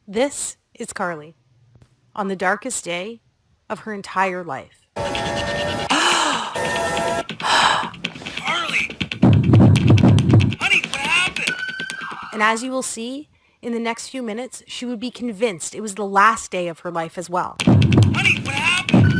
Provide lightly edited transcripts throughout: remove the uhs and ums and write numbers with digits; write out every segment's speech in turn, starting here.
This is Carly on the darkest day of her entire life. Carly! Honey, what happened? And as you will see, in the next few minutes, she would be convinced it was the last day of her life as well. Honey, what happened?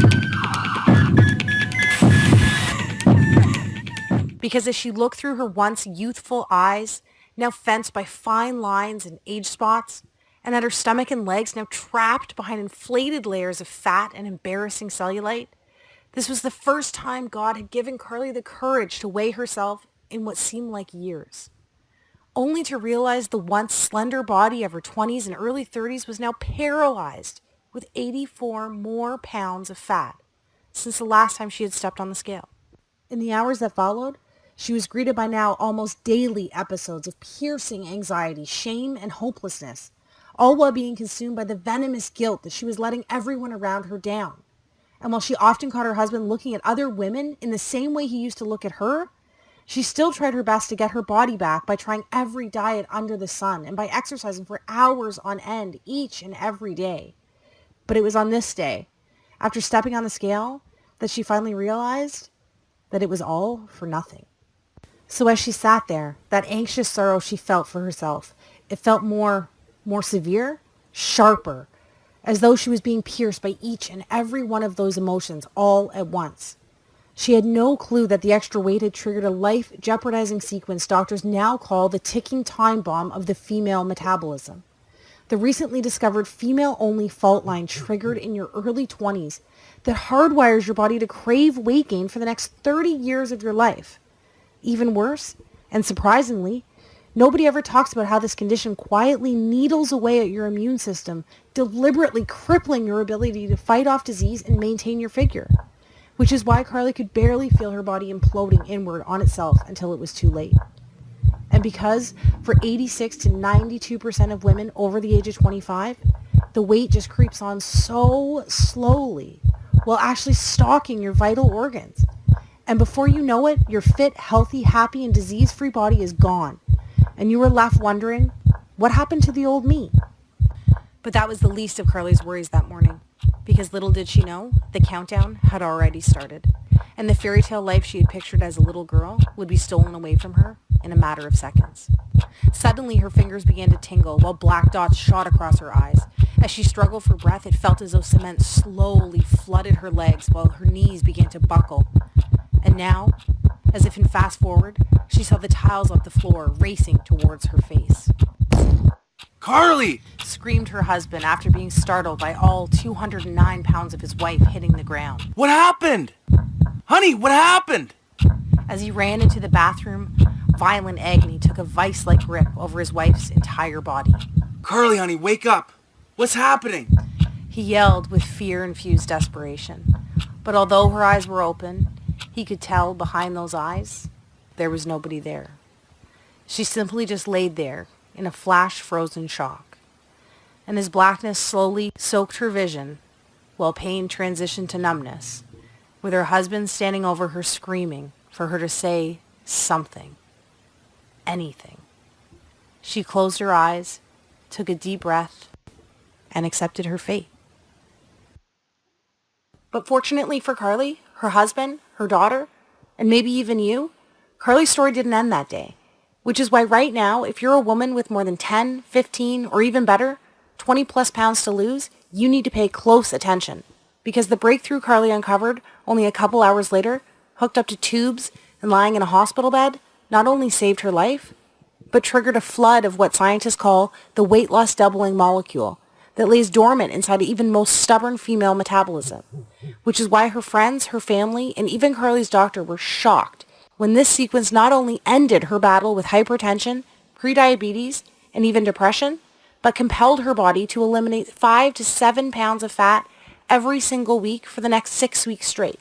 Because as she looked through her once youthful eyes, now fenced by fine lines and age spots, and at her stomach and legs now trapped behind inflated layers of fat and embarrassing cellulite, this was the first time God had given Carly the courage to weigh herself in what seemed like years, only to realize the once slender body of her 20s and early 30s was now paralyzed with 84 more pounds of fat since the last time she had stepped on the scale. In the hours that followed, she was greeted by now almost daily episodes of piercing anxiety, shame, and hopelessness, all while being consumed by the venomous guilt that she was letting everyone around her down. And while she often caught her husband looking at other women in the same way he used to look at her, she still tried her best to get her body back by trying every diet under the sun and by exercising for hours on end each and every day. But it was on this day, after stepping on the scale, that she finally realized that it was all for nothing. So as she sat there, that anxious sorrow she felt for herself, it felt more severe, sharper, as though she was being pierced by each and every one of those emotions all at once. She had no clue that the extra weight had triggered a life-jeopardizing sequence doctors now call the ticking time bomb of the female metabolism. The recently discovered female-only fault line triggered in your early 20s that hardwires your body to crave weight gain for the next 30 years of your life. Even worse, and surprisingly, nobody ever talks about how this condition quietly needles away at your immune system, deliberately crippling your ability to fight off disease and maintain your figure. Which is why Carly could barely feel her body imploding inward on itself until it was too late. And because for 86 to 92% of women over the age of 25, the weight just creeps on so slowly while actually stalking your vital organs. And before you know it, your fit, healthy, happy, and disease-free body is gone. And you are left wondering, what happened to the old me? But that was the least of Carly's worries that morning, because little did she know, the countdown had already started, and the fairy tale life she had pictured as a little girl would be stolen away from her in a matter of seconds. Suddenly, her fingers began to tingle while black dots shot across her eyes. As she struggled for breath, it felt as though cement slowly flooded her legs while her knees began to buckle. And now, as if in fast forward, she saw the tiles of the floor racing towards her face. Carly! Screamed her husband after being startled by all 209 pounds of his wife hitting the ground. What happened? Honey, what happened? As he ran into the bathroom, violent agony took a vice-like grip over his wife's entire body. Carly, honey, wake up! What's happening? He yelled with fear-infused desperation. But although her eyes were open, he could tell behind those eyes, there was nobody there. She simply just laid there in a flash-frozen shock. And as blackness slowly soaked her vision, while pain transitioned to numbness, with her husband standing over her screaming for her to say something, anything. She closed her eyes, took a deep breath, and accepted her fate. But fortunately for Carly, her husband, her daughter, and maybe even you, Carly's story didn't end that day. Which is why right now, if you're a woman with more than 10, 15, or even better, 20 plus pounds to lose, you need to pay close attention. Because the breakthrough Carly uncovered only a couple hours later, hooked up to tubes and lying in a hospital bed, not only saved her life, but triggered a flood of what scientists call the weight loss doubling molecule that lays dormant inside even most stubborn female metabolism. Which is why her friends, her family, and even Carly's doctor were shocked when this sequence not only ended her battle with hypertension, prediabetes, and even depression, but compelled her body to eliminate 5 to 7 pounds of fat every single week for the next 6 weeks straight.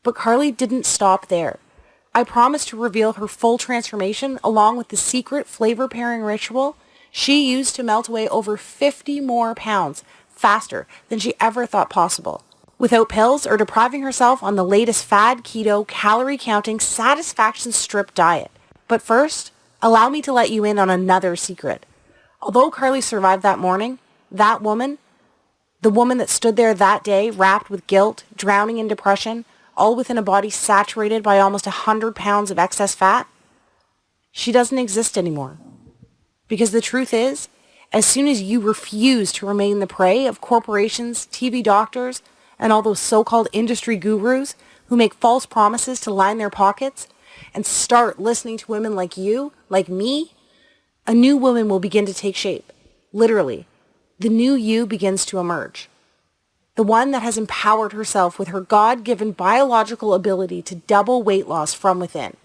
But Carly didn't stop there. I promised to reveal her full transformation along with the secret flavor pairing ritual she used to melt away over 50 more pounds faster than she ever thought possible, without pills or depriving herself on the latest fad, keto, calorie-counting, satisfaction-stripped diet. But first, allow me to let you in on another secret. Although Carly survived that morning, That woman, the woman that stood there that day, wrapped with guilt, drowning in depression, all within a body saturated by almost 100 pounds of excess fat, she doesn't exist anymore. Because the truth is, as soon as you refuse to remain the prey of corporations, TV doctors, and all those so-called industry gurus who make false promises to line their pockets, and start listening to women like you, like me, a new woman will begin to take shape. Literally, the new you begins to emerge. The one that has empowered herself with her God-given biological ability to double weight loss from within,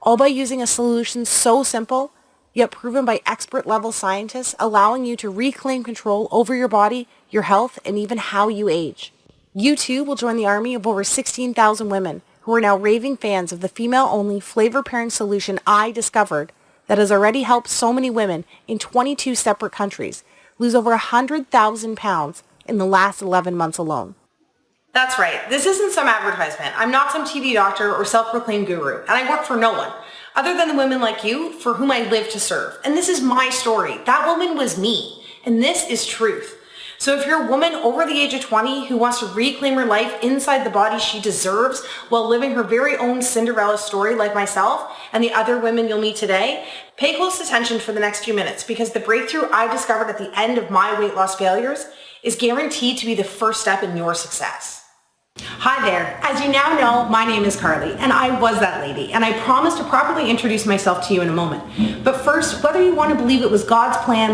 all by using a solution so simple, yet proven by expert-level scientists, allowing you to reclaim control over your body, your health, and even how you age. You too will join the army of over 16,000 women who are now raving fans of the female-only flavor-pairing solution I discovered that has already helped so many women in 22 separate countries lose over 100,000 pounds in the last 11 months alone. That's right. This isn't some advertisement. I'm not some TV doctor or self-proclaimed guru, and I work for no one other than the women like you for whom I live to serve. And this is my story. That woman was me, and this is truth. So if you're a woman over the age of 20 who wants to reclaim her life inside the body she deserves while living her very own Cinderella story like myself and the other women you'll meet today, pay close attention for the next few minutes, because the breakthrough I discovered at the end of my weight loss failures is guaranteed to be the first step in your success. Hi there. As you now know, my name is Carly, and I was that lady, and I promise to properly introduce myself to you in a moment. But first, whether you want to believe it was God's plan